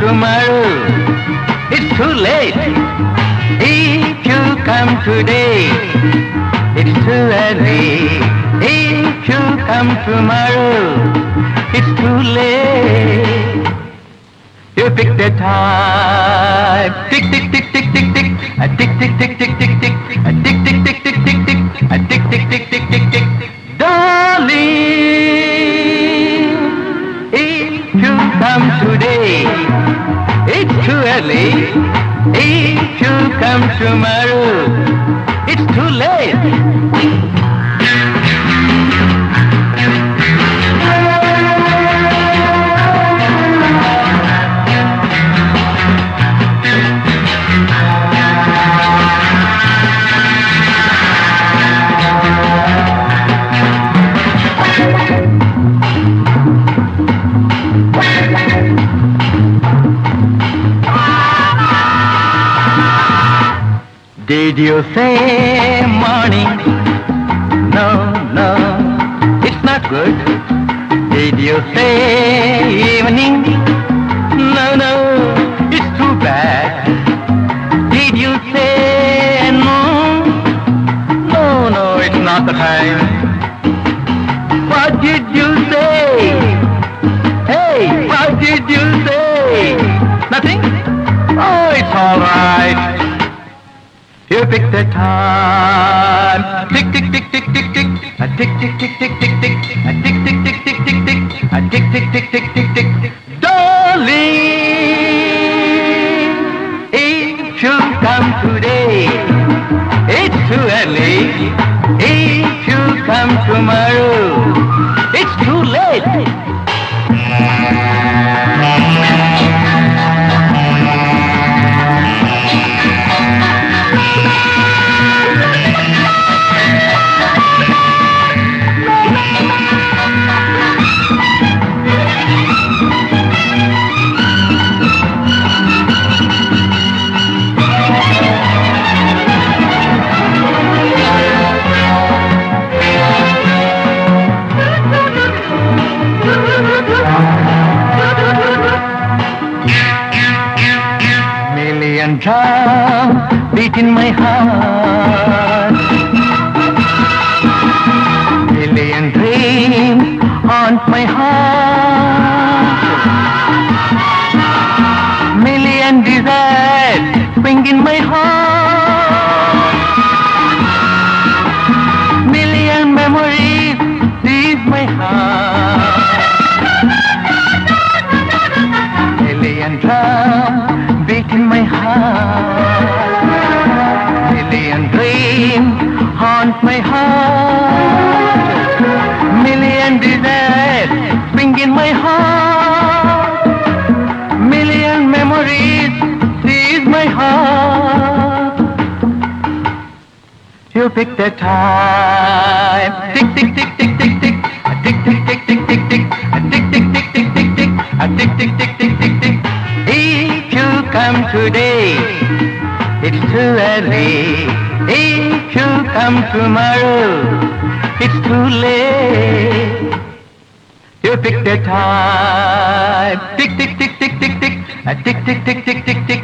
tomorrow, it's too late. If you come today, it's too early. If you come tomorrow, it's too late. You pick the time. Tick, tick, tick, tick, tick, tick. A tick, tick, tick, tick, tick, tick. A tick, tick, tick, tick, tick, tick. A tick, tick, tick, tick, tick, tick. Darling, if you come today, it's too early. If you come tomorrow, it's too late. Did you say morning? No, no, it's not good. Did you say evening? No, no, it's too bad. Did you say noon? No, no, it's not the time. What did you say? Hey, what did you say? Nothing? Oh, it's all right. You pick the time. Tick, tick, tick, tick, tick, tick. A tick, tick, tick, tick, tick, tick. A tick, tick, tick, tick, tick, tick. A tick, tick, tick, tick, tick, tick. Darling, if you come today, it's too early. If you come tomorrow, it's too late. Drum beat in my heart, million dreams haunt my heart, million desires swing in my heart, million memories seize my heart, million drums beat in my heart, million dreams haunt my heart, million desires swing in my heart, million memories seize my heart. You pick the time. Tick, tick, tick, tick, tick, tick. A tick, tick, tick, tick, tick, tick. A tick, tick, tick, tick, tick, tick. A tick, tick, tick, tick, tick, tick. If you come today, it's too early. If you come tomorrow, it's too late. You pick the time. Tick, tick, tick, tick, tick, tick. A tick, tick, tick, tick, tick, tick.